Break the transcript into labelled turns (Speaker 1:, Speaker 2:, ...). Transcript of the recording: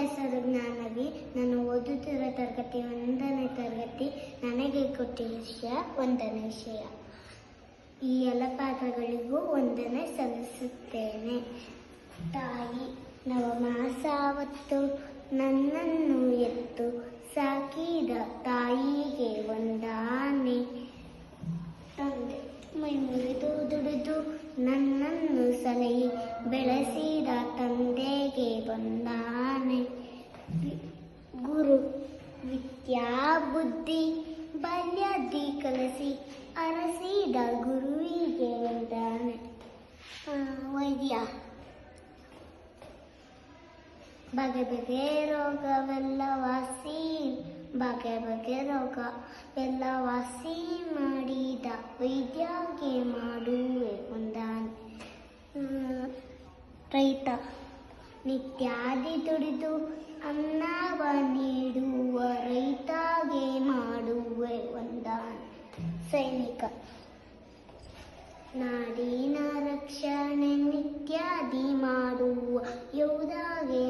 Speaker 1: ಹೆಸರು ಜ್ಞಾನವಿ. ನಾನು ಓದುತ್ತಿರುವ ತರಗತಿ 1ನೇ ತರಗತಿ. ನನಗೆ ಕೊಟ್ಟಿರುವ ವಿಷಯ 1ನೇ ವಿಷಯ. ಈ ಎಲ್ಲ ಪಾತ್ರಗಳಿಗೂ ವಂದನೆ ಸಲ್ಲಿಸುತ್ತೇನೆ. ತಾಯಿ ನವಮಾಸವತ್ತು ನನ್ನನ್ನು ಎತ್ತು ಸಾಕಿದ ತಾಯಿಗೆ ವಂದನೆ. ತಂದೆ ಮೈ ಮುರಿದು ದುಡಿದು ನನ್ನನ್ನು ಸಲಹಿ ಬೆಳೆಸಿದ ತಂದೆಗೆ ವಂದನೆ. ಗುರು ವಿದ್ಯಾ ಬುದ್ಧಿ ಬಾಲ್ಯದಿ ಕಲಿಸಿ ಅರಸಿದ ಗುರುವಿಗೆ ವಂದನೆ. ವೈದ್ಯ ಬಗೆ ಬಗೆ ರೋಗವೆಲ್ಲ ವಾಸಿ ವಾಸಿ ಮಾಡಿದ ವೈದ್ಯಗೆ ಮಾಡುವೆ ವಂದನೆ. ರೈತ ನಿತ್ಯಾದಿ ದುಡಿದು ಅನ್ನವ ನೀಡುವ ರೈತಗೆ ಮಾಡುವೆ ವಂದನೆ. ಸೈನಿಕ ನಾಡಿನ ರಕ್ಷಣೆ ನಿತ್ಯಾದಿ ಮಾಡುವ ಯೋಧಗೆ